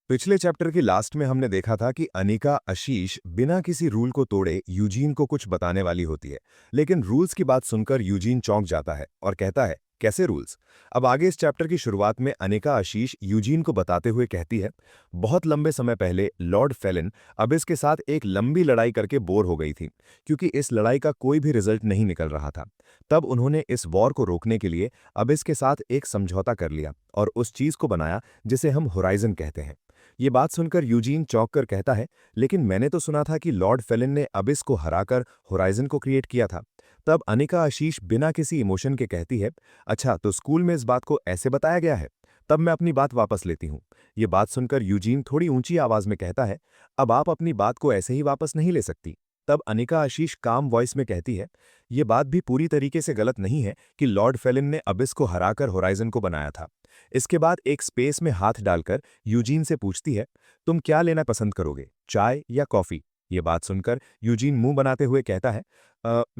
पिछले चैप्टर की लास्ट में हमने देखा था कि अनिका आशीष बिना किसी रूल को तोड़े यूजीन को कुछ बताने वाली होती है। लेकिन रूल्स की बात सुनकर यूजीन चौंक जाता है और कहता है, कैसे रूल्स? अब आगे इस चैप्टर की शुरुआत में अनिका आशीष यूजीन को बताते हुए कहती है, बहुत लंबे समय पहले लॉर्ड फेलिन अबिस के साथ एक लंबी लड़ाई करके बोर हो गई थी, क्योंकि इस लड़ाई का कोई भी रिजल्ट नहीं निकल रहा था। तब उन्होंने इस वॉर को रोकने के लिए अबिस के साथ एक समझौता कर लिया और उस चीज को बनाया जिसे हम होराइजन कहते हैं। ये बात सुनकर यूजीन चौंक कर कहता है, लेकिन मैंने तो सुना था कि लॉर्ड फेलिन ने अबिस को हराकर होराइजन को क्रिएट किया था। तब अनिका आशीष बिना किसी इमोशन के कहती है, अच्छा तो स्कूल में इस बात को ऐसे बताया गया है। तब मैं अपनी बात वापस लेती हूँ। ये बात सुनकर यूजीन थोड़ी ऊंची आवाज में कहता है, अब आप अपनी बात को ऐसे ही वापस नहीं ले सकती। तब अनिका आशीष काम वॉइस में कहती है, ये बात भी पूरी तरीके से गलत नहीं है कि लॉर्ड फेलिन ने अबिस को हराकर होराइजन को बनाया था। इसके बाद एक स्पेस में हाथ डालकर यूजीन से पूछती है, तुम क्या लेना पसंद करोगे, चाय या कॉफी? ये बात सुनकर यूजीन मुंह बनाते हुए कहता है,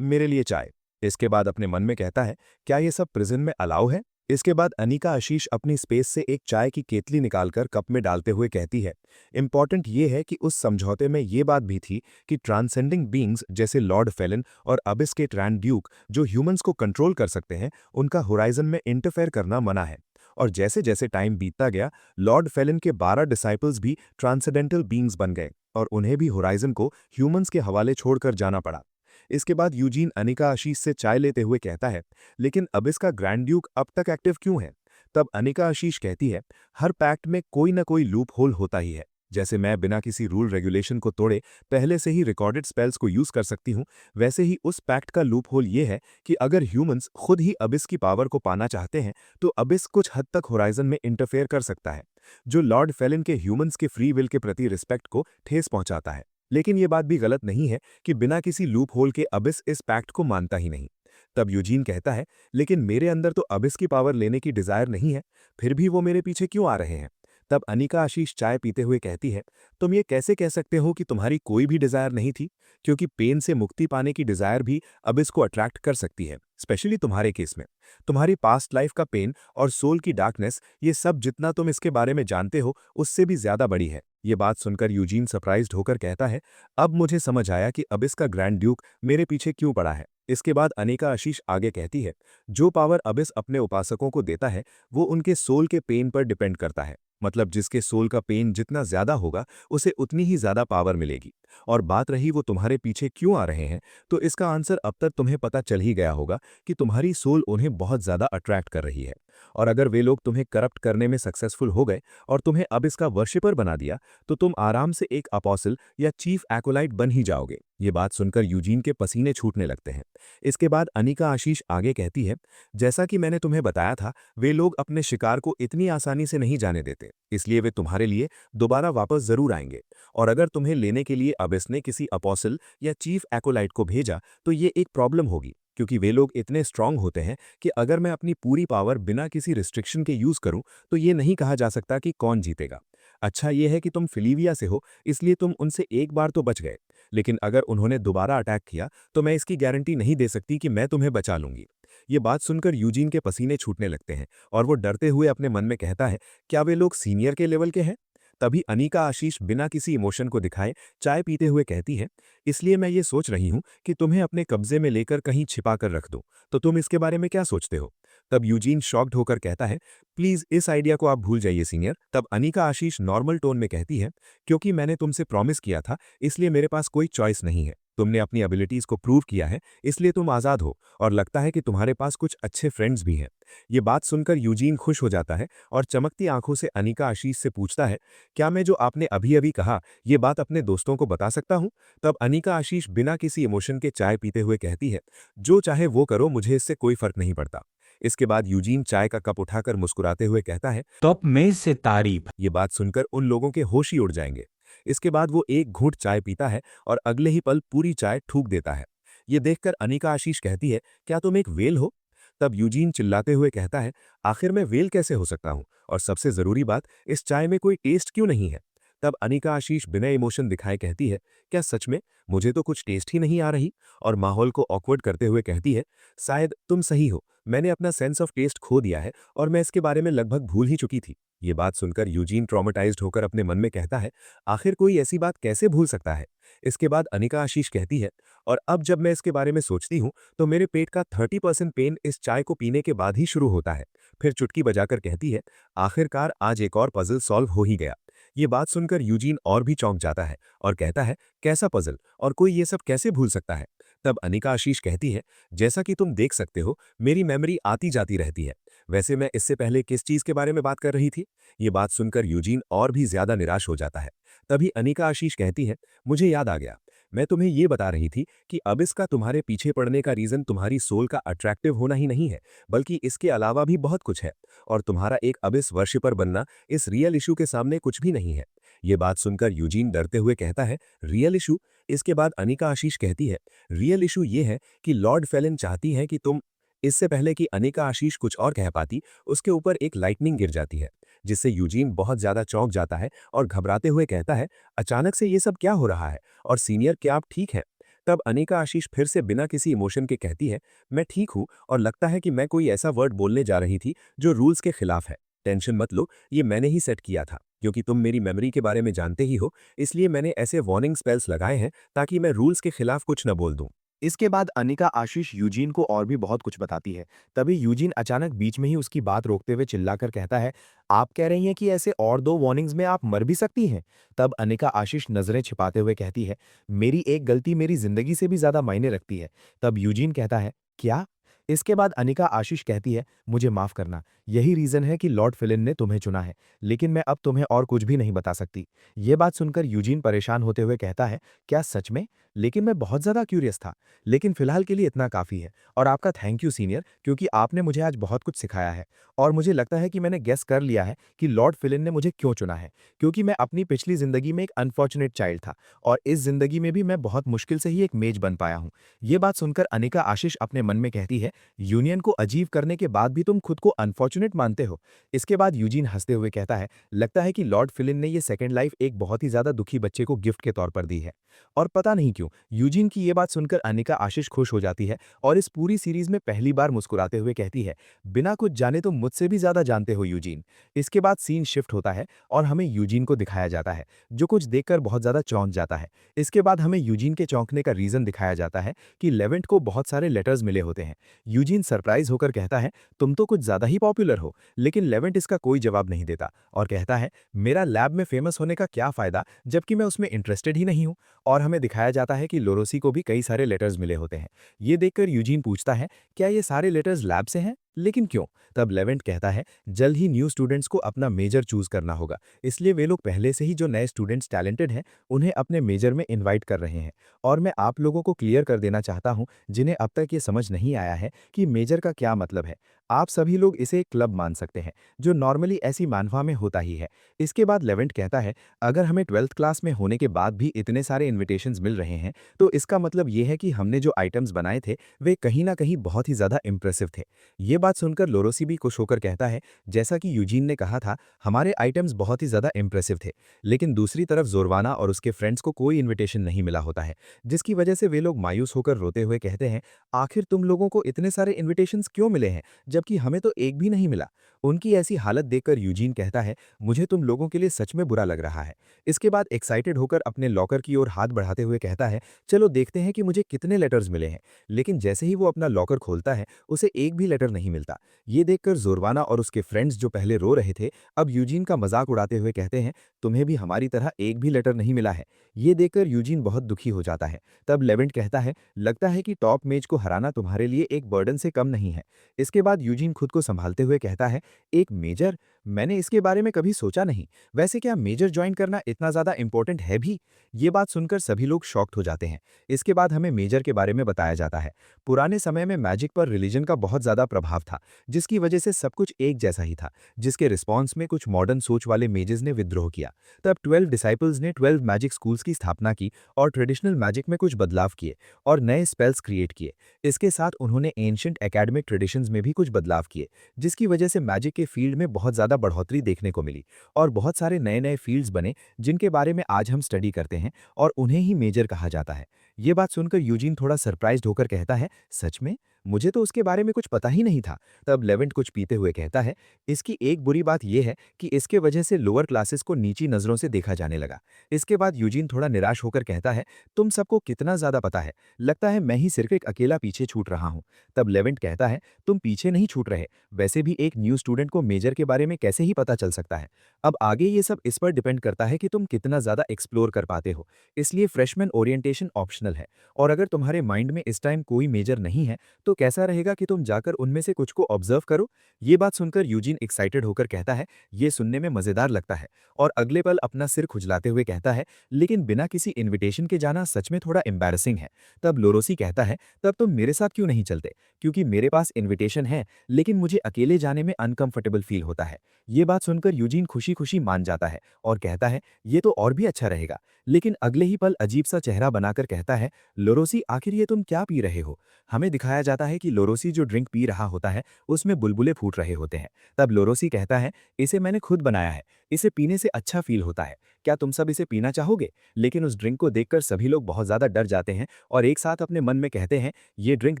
मेरे लिए चाय। इसके बाद अपने मन में कहता है, क्या ये सब प्रिजन में अलाउ है? इसके बाद अनिका आशीष अपनी स्पेस से एक चाय की केतली निकालकर कप में डालते हुए कहती है, इंपॉर्टेंट ये है कि उस समझौते में ये बात भी थी कि ट्रांसेंडिंग बींग्स जैसे लॉर्ड फेलिन और अबिस के ट्रैंड ड्यूक जो ह्यूमंस को कंट्रोल कर सकते हैं, उनका होराइजन में इंटरफेयर करना मना है। और जैसे जैसे टाइम बीतता गया, लॉर्ड फेलिन के 12 डिसाइपल्स भी ट्रांसेंडेंटल बीइंग्स बन गए और उन्हें भी होराइजन को ह्यूमंस के हवाले छोड़कर जाना पड़ा। इसके बाद यूजीन अनिका आशीष से चाय लेते हुए कहता है, लेकिन अब इसका ग्रैंड ड्यूक अब तक एक्टिव क्यों है? तब अनिका आशीष कहती है, हर पैक्ट में कोई ना कोई लूप होल होता ही है। जैसे मैं बिना किसी रूल रेगुलेशन को तोड़े पहले से ही रिकॉर्डेड स्पेल्स को यूज कर सकती हूँ, वैसे ही उस पैक्ट का लूप होल ये है कि अगर ह्यूमंस खुद ही अबिस की पावर को पाना चाहते हैं, तो अबिस कुछ हद तक होराइजन में इंटरफेयर कर सकता है, जो लॉर्ड फेलिन के ह्यूमंस के फ्री विल के प्रति रिस्पेक्ट को ठेस पहुंचाता है। लेकिन ये बात भी गलत नहीं है कि बिना किसी लूप होल के अबिस इस पैक्ट को मानता ही नहीं। तब यूजीन कहता है, लेकिन मेरे अंदर तो अबिस की पावर लेने की डिजायर नहीं है, फिर भी वो मेरे पीछे क्यों आ रहे हैं? तब अनिका आशीष चाय पीते हुए कहती है, तुम ये कैसे कह सकते हो कि तुम्हारी कोई भी डिजायर नहीं थी? क्योंकि पेन से मुक्ति पाने की डिजायर भी अबिस को अट्रैक्ट कर सकती है, स्पेशली तुम्हारे केस में। तुम्हारी पास्ट लाइफ का पेन और सोल की डार्कनेस, ये सब जितना तुम इसके बारे में जानते हो उससे भी ज्यादा बड़ी है। ये बात सुनकर यूजीन सरप्राइज्ड होकर कहता है, अब मुझे समझ आया कि अबिस का ग्रैंड ड्यूक मेरे पीछे क्यों पड़ा है। इसके बाद अनिका आशीष आगे कहती है, जो पावर अबिस अपने उपासकों को देता है वो उनके सोल के पेन पर डिपेंड करता है। मतलब जिसके सोल का पेन जितना ज्यादा होगा उसे उतनी ही ज्यादा पावर मिलेगी। और बात रही वो तुम्हारे पीछे क्यों आ रहे हैं, तो इसका आंसर अब तक तुम्हें पता चल ही गया होगा कि तुम्हारी सोल उन्हें बहुत ज्यादा अट्रैक्ट कर रही है। और अगर वे लोग तुम्हें करप्ट करने में सक्सेसफुल हो गए और तुम्हें अब इसका वर्शिपर बना दिया, तो तुम आराम से एक अपोस्टल या चीफ एकोलाइट बन ही जाओगे। ये बात सुनकर यूजीन के पसीने छूटने लगते हैं। इसके बाद अनिका आशीष आगे कहती है, जैसा कि मैंने तुम्हें बताया था, वे लोग अपने शिकार को इतनी आसानी से नहीं जाने देते, इसलिए वे तुम्हारे लिए दोबारा वापस जरूर आएंगे। और अगर तुम्हें लेने के लिए अबिस ने किसी अपोस्टल या चीफ एकोलाइट को भेजा, तो ये एक प्रॉब्लम होगी, क्योंकि वे लोग इतने स्ट्रांग होते हैं कि अगर मैं अपनी पूरी पावर बिना किसी रिस्ट्रिक्शन के यूज करूं, तो ये नहीं कहा जा सकता कि कौन जीतेगा। अच्छा ये है कि तुम फिलीविया से हो, इसलिए तुम उनसे एक बार तो बच गए, लेकिन अगर उन्होंने दोबारा अटैक किया तो मैं इसकी गारंटी नहीं दे सकती कि मैं तुम्हें बचा लूंगी। ये बात सुनकर यूजीन के पसीने छूटने लगते हैं और वो डरते हुए अपने मन में कहता है, क्या वे लोग सीनियर के लेवल के हैं? तभी अनिका आशीष बिना किसी इमोशन को दिखाए चाय पीते हुए कहती है, इसलिए मैं ये सोच रही हूँ कि तुम्हें अपने कब्जे में लेकर कहीं छिपा कर रख दूं, तो तुम इसके बारे में क्या सोचते हो? तब यूजीन शॉक्ड होकर कहता है, प्लीज इस आइडिया को आप भूल जाइए सीनियर। तब अनिका आशीष नॉर्मल टोन में कहती है, क्योंकि मैंने तुमसे प्रॉमिस किया था, इसलिए मेरे पास कोई चॉइस नहीं है। तुमने अपनी एबिलिटीज को प्रूव किया है, इसलिए तुम आजाद हो और लगता है कि तुम्हारे पास कुछ अच्छे फ्रेंड्स भी हैं। ये बात सुनकर यूजीन खुश हो जाता है और चमकती आंखों से अनिका आशीष से पूछता है, क्या मैं जो आपने अभी अभी कहा ये बात अपने दोस्तों को बता सकता हूं? तब अनिका आशीष बिना किसी इमोशन के चाय पीते हुए कहती है, जो चाहे वो करो, मुझे इससे कोई फर्क नहीं पड़ता। इसके बाद यूजीन चाय का कप उठाकर मुस्कुराते हुए कहता है, तो अब मेज से तारीफ। ये बात सुनकर उन लोगों के होश ही उड़ जाएंगे। इसके बाद वो एक घूंट चाय पीता है और अगले ही पल पूरी चाय थूक देता है। ये देखकर अनिका आशीष कहती है, क्या तुम एक वेल हो? तब यूजीन चिल्लाते हुए कहता है, आखिर मैं वेल कैसे हो सकता हूँ, और सबसे जरूरी बात, इस चाय में कोई टेस्ट क्यों नहीं है? तब अनिका आशीष बिना इमोशन दिखाए कहती है, क्या सच में? मुझे तो कुछ टेस्ट ही नहीं आ रही। और माहौल को ऑकवर्ड करते हुए कहती है, शायद तुम सही हो, मैंने अपना सेंस ऑफ टेस्ट खो दिया है और मैं इसके बारे में लगभग भूल ही चुकी थी। ये बात सुनकर यूजीन ट्रॉमेटाइज्ड होकर अपने मन में कहता है, आखिर कोई ऐसी बात कैसे भूल सकता है। इसके बाद अनिका आशीष कहती है, और अब जब मैं इसके बारे में सोचती हूँ तो मेरे पेट का 30% पेन इस चाय को पीने के बाद ही शुरू होता है। फिर चुटकी बजाकर कहती है, आखिरकार आज एक और पजल सॉल्व हो ही गया। ये बात सुनकर यूजीन और भी चौंक जाता है और कहता है, कैसा पजल, और कोई ये सब कैसे भूल सकता है। तब अनिका आशीष कहती है, जैसा कि तुम देख सकते हो मेरी मेमोरी आती जाती रहती है। वैसे मैं इससे पहले किस चीज के बारे में बात कर रही थी। ये बात सुनकर यूजीन और भी ज्यादा निराश हो जाता है। तभी अनिका आशीष कहती है, मुझे याद आ गया, मैं तुम्हें ये बता रही थी कि अब इसका तुम्हारे पीछे पड़ने का रीजन तुम्हारी सोल का अट्रैक्टिव होना ही नहीं है, बल्कि इसके अलावा भी बहुत कुछ है। और तुम्हारा एक अबिस वर्शिपर बनना इस रियल इशू के सामने कुछ भी नहीं है। ये बात सुनकर यूजीन डरते हुए कहता है, रियल इशू। इसके बाद अनिका आशीष कहती है, रियल इशू ये है कि लॉर्ड फेलिन चाहती है कि तुम। इससे पहले कि अनिका आशीष कुछ और कह पाती, उसके ऊपर एक लाइटनिंग गिर जाती है, जिससे यूजीन बहुत ज्यादा चौंक जाता है और घबराते हुए कहता है, अचानक से ये सब क्या हो रहा है, और सीनियर क्या आप ठीक है। तब अनिका आशीष फिर से बिना किसी इमोशन के कहती है, मैं ठीक हूं, और लगता है कि मैं कोई ऐसा वर्ड बोलने जा रही थी जो रूल्स के खिलाफ है। टेंशन मत लो, ये मैंने ही सेट किया था, क्योंकि तुम मेरी मेमोरी के बारे में जानते ही हो, इसलिए मैंने ऐसे वार्निंग स्पेल्स लगाए हैं ताकि मैं रूल्स के खिलाफ कुछ न बोल दूं। इसके बाद अनिका आशीष यूजीन को और भी बहुत कुछ बताती है। तभी यूजीन अचानक बीच में ही उसकी बात रोकते हुए चिल्लाकर कहता है, आप कह रही हैं कि ऐसे और 2 वार्निंग्स में आप मर भी सकती हैं? तब अनिका आशीष नजरें छिपाते हुए कहती है, मेरी एक गलती मेरी जिंदगी से भी ज्यादा मायने रखती है। तब यूजीन कहता है, क्या? इसके बाद अनिका आशीष कहती है, मुझे माफ करना, यही रीजन है कि लॉर्ड फिलिन ने तुम्हें चुना है, लेकिन मैं अब तुम्हें और कुछ भी नहीं बता सकती। ये बात सुनकर यूजीन परेशान होते हुए कहता है, क्या सच में? लेकिन मैं बहुत ज्यादा क्यूरियस था। लेकिन फिलहाल के लिए इतना काफ़ी है, और आपका थैंक यू सीनियर, क्योंकि आपने मुझे आज बहुत कुछ सिखाया है। और मुझे लगता है कि मैंने गेस कर लिया है कि लॉर्ड फिलिन ने मुझे क्यों चुना है, क्योंकि मैं अपनी पिछली ज़िंदगी में एक अनफॉर्चुनेट चाइल्ड था, और इस ज़िंदगी में भी मैं बहुत मुश्किल से ही एक मेज बन पाया हूँ। ये बात सुनकर अनिका आशीष अपने मन में कहती है, यूनियन को अचीव करने के बाद भी तुम खुद को अनफॉर्चुनेट मानते हो। इसके बाद यूजीन हंसते हुए कहता है, लगता है कि लॉर्ड फिलिन ने ये सेकेंड लाइफ एक बहुत ही ज़्यादा दुखी बच्चे को गिफ्ट के तौर पर दी है। और पता नहीं क्यों यूजीन की ये बात सुनकर अनिका आशीष खुश हो जाती है, और इस पूरी सीरीज में पहली बार मुस्कुराते हुए कहती है, बिना कुछ जाने तो मुझसे भी ज्यादा जानते हो यूजीन। इसके बाद सीन शिफ्ट होता है और हमें यूजीन को दिखाया जाता है, जो कुछ देखकर बहुत ज्यादा चौंक जाता है। इसके बाद हमें यूजीन के चौंकने का रीजन दिखाया जाता है कि लेवेंट को बहुत सारे लेटर्स मिले होते हैं। यूजीन सरप्राइज होकर कहता है, तुम तो कुछ ज्यादा ही पॉपुलर हो। लेकिन लेवेंट इसका कोई जवाब नहीं देता और कहता है, मेरा लैब में फेमस होने का क्या फायदा, जबकि मैं उसमें इंटरेस्टेड ही नहीं हूँ। और हमें दिखाया जाता है कि लोरोसी को भी कई सारे लेटर्स मिले होते हैं। ये देखकर यूजीन पूछता है, क्या ये सारे लेटर्स लैब से हैं? लेकिन क्यों? तब लेवेंट कहता है, जल्द ही न्यू स्टूडेंट्स को अपना मेजर चूज करना होगा, इसलिए वे लोग पहले से ही जो नए स्टूडेंट्स टैलेंटेड हैं उन्हें अपने मेजर में इनवाइट कर रहे हैं। और मैं आप लोगों को क्लियर कर देना चाहता हूं, जिन्हें अब तक ये समझ नहीं आया है कि मेजर का क्या मतलब है। आप सभी लोग इसे एक क्लब मान सकते हैं, जो नॉर्मली ऐसी मानवा में होता ही है। इसके बाद लेवेंट कहता है, अगर हमें 12th क्लास में होने के बाद भी इतने सारे इन्विटेशंस मिल रहे हैं, तो इसका मतलब ये है कि हमने जो आइटम्स बनाए थे वे कहीं ना कहीं बहुत ही ज़्यादा इंप्रेसिव थे। ये बात सुनकर लोरोसी भी खुश होकर कहता है, जैसा कि यूजीन ने कहा था, हमारे आइटम्स बहुत ही ज़्यादा इंप्रेसिव थे। लेकिन दूसरी तरफ जोरवाना और उसके फ्रेंड्स को कोई इन्विटेशन नहीं मिला होता है, जिसकी वजह से वे लोग मायूस होकर रोते हुए कहते हैं, आखिर तुम लोगों को इतने सारे इन्विटेशंस क्यों मिले हैं, जबकि हमें तो एक भी नहीं मिला। उनकी ऐसी हालत देखकर यूजीन कहता है, मुझे तुम लोगों के लिए सच में बुरा लग रहा है। इसके बाद एक्साइटेड होकर अपने लॉकर की ओर हाथ बढ़ाते हुए कहता है, चलो देखते हैं कि मुझे कितने लेटर्स मिले हैं। लेकिन जैसे ही वो अपना लॉकर खोलता है, उसे एक भी लेटर नहीं मिलता। ये देखकर जोरवाना और उसके फ्रेंड्स जो पहले रो रहे थे, अब यूजीन का मजाक उड़ाते हुए कहते हैं, तुम्हें भी हमारी तरह एक भी लेटर नहीं मिला है। ये देखकर यूजीन बहुत दुखी हो जाता है। तब लेवेंट कहता है, लगता है कि टॉप मेज को हराना तुम्हारे लिए एक बर्डन से कम नहीं है। इसके बाद यूजीन खुद को संभालते हुए कहता है, एक मेजर? मैंने इसके बारे में कभी सोचा नहीं। वैसे क्या मेजर ज्वाइन करना इतना ज़्यादा इंपॉर्टेंट है भी? ये बात सुनकर सभी लोग शॉक्ड हो जाते हैं। इसके बाद हमें मेजर के बारे में बताया जाता है। पुराने समय में मैजिक पर रिलीजन का बहुत ज़्यादा प्रभाव था, जिसकी वजह से सब कुछ एक जैसा ही था, जिसके रिस्पॉन्स में कुछ मॉडर्न सोच वाले मेजेस ने विद्रोह किया। तब 12 डिसाइपल्स ने 12 मैजिक स्कूल्स की स्थापना की और ट्रेडिशनल मैजिक में कुछ बदलाव किए और नए स्पेल्स क्रिएट किए। इसके साथ उन्होंने एंशिएंट एकेडमिक ट्रेडिशंस में भी कुछ बदलाव किए, जिसकी वजह से मैजिक के फील्ड में बहुत ज़्यादा बढ़ोतरी देखने को मिली और बहुत सारे नए नए फील्ड्स बने, जिनके बारे में आज हम स्टडी करते हैं और उन्हें ही मेजर कहा जाता है। ये बात सुनकर यूजीन थोड़ा सरप्राइज्ड होकर कहता है, सच में? मुझे तो उसके बारे में कुछ पता ही नहीं था। तब लेवेंट कुछ पीते हुए कहता है, इसकी एक बुरी बात यह है कि इसके वजह से लोअर क्लासेस को नीची नज़रों से देखा जाने लगा। इसके बाद यूजीन थोड़ा निराश होकर कहता है, तुम सबको कितना ज़्यादा पता है, लगता है मैं ही सिर्फ एक अकेला पीछे छूट रहा हूँ। तब लेवेंट कहता है, तुम पीछे नहीं छूट रहे, वैसे भी एक न्यू स्टूडेंट को मेजर के बारे में कैसे ही पता चल सकता है। अब आगे ये सब इस पर डिपेंड करता है कि तुम कितना ज़्यादा एक्सप्लोर कर पाते हो, इसलिए फ्रेशमैन ओरिएंटेशन ऑप्शनल है। और अगर तुम्हारे माइंड में इस टाइम कोई मेजर नहीं है, तो कैसा रहेगा कि तुम जाकर उनमें से कुछ को ऑब्जर्व करो। ये बात सुनकर यूजीन एक्साइटेड होकर कहता है, ये सुनने में मज़ेदार लगता है। और अगले पल अपना सिर खुजलाते हुए कहता है, लेकिन बिना किसी इन्विटेशन के जाना सच में थोड़ा एम्बैरसिंग है। तब लोरोसी कहता है, तब तुम मेरे साथ क्यों नहीं चलते, क्योंकि मेरे पास इन्विटेशन है, लेकिन मुझे अकेले जाने में अनकंफर्टेबल फील होता है। ये बात सुनकर यूजीन खुशी-खुशी मान जाता है और कहता है, ये तो और भी अच्छा रहेगा। लेकिन अगले ही पल अजीब सा चेहरा बनाकर कहता है, लोरोसी आखिर ये तुम क्या पी रहे हो? हमें दिखाया जाता है कि लोरोसी जो ड्रिंक पी रहा होता है, उसमें बुलबुले फूट रहे होते हैं। तब लोरोसी कहता है, इसे मैंने खुद बनाया है, इसे पीने से अच्छा फील होता है। क्या तुम सब इसे पीना चाहोगे? लेकिन उस ड्रिंक को देखकर सभी लोग बहुत ज़्यादा डर जाते हैं और एक साथ अपने मन में कहते हैं, ये ड्रिंक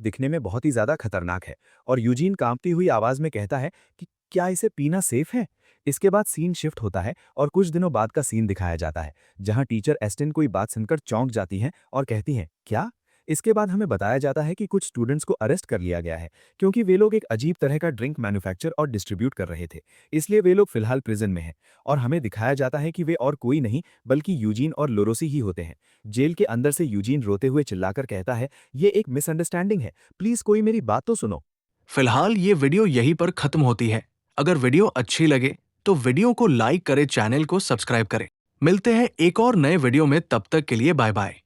दिखने में बहुत ही ज़्यादा खतरनाक है। और यूजीन कांपती हुई आवाज़ में कहता है कि क्या इसे पीना सेफ है? इसके बाद सीन शिफ्ट होता है और कुछ दिनों बाद का सीन दिखाया जाता है, जहां टीचर एस्टिन कोई बात सुनकर चौंक जाती हैं और कहती हैं, क्या? इसके बाद हमें बताया जाता है कि कुछ स्टूडेंट्स को अरेस्ट कर लिया गया है, क्योंकि वे लोग एक अजीब तरह का ड्रिंक मैन्युफैक्चर और डिस्ट्रीब्यूट कर रहे थे। इसलिए वे लोग फिलहाल प्रिजन में हैं और हमें दिखाया जाता है कि वे और कोई नहीं बल्कि यूजीन और लोरोसी ही होते हैं। जेल के अंदर से यूजीन रोते हुए चिल्लाकर कहता है, ये एक मिसअंडरस्टैंडिंग है, प्लीज कोई मेरी बात तो सुनो। फिलहाल ये वीडियो यहीं पर खत्म होती है। अगर वीडियो अच्छी लगे तो वीडियो को लाइक करें, चैनल को सब्सक्राइब करें। मिलते हैं एक और नए वीडियो में, तब तक के लिए बाय बाय।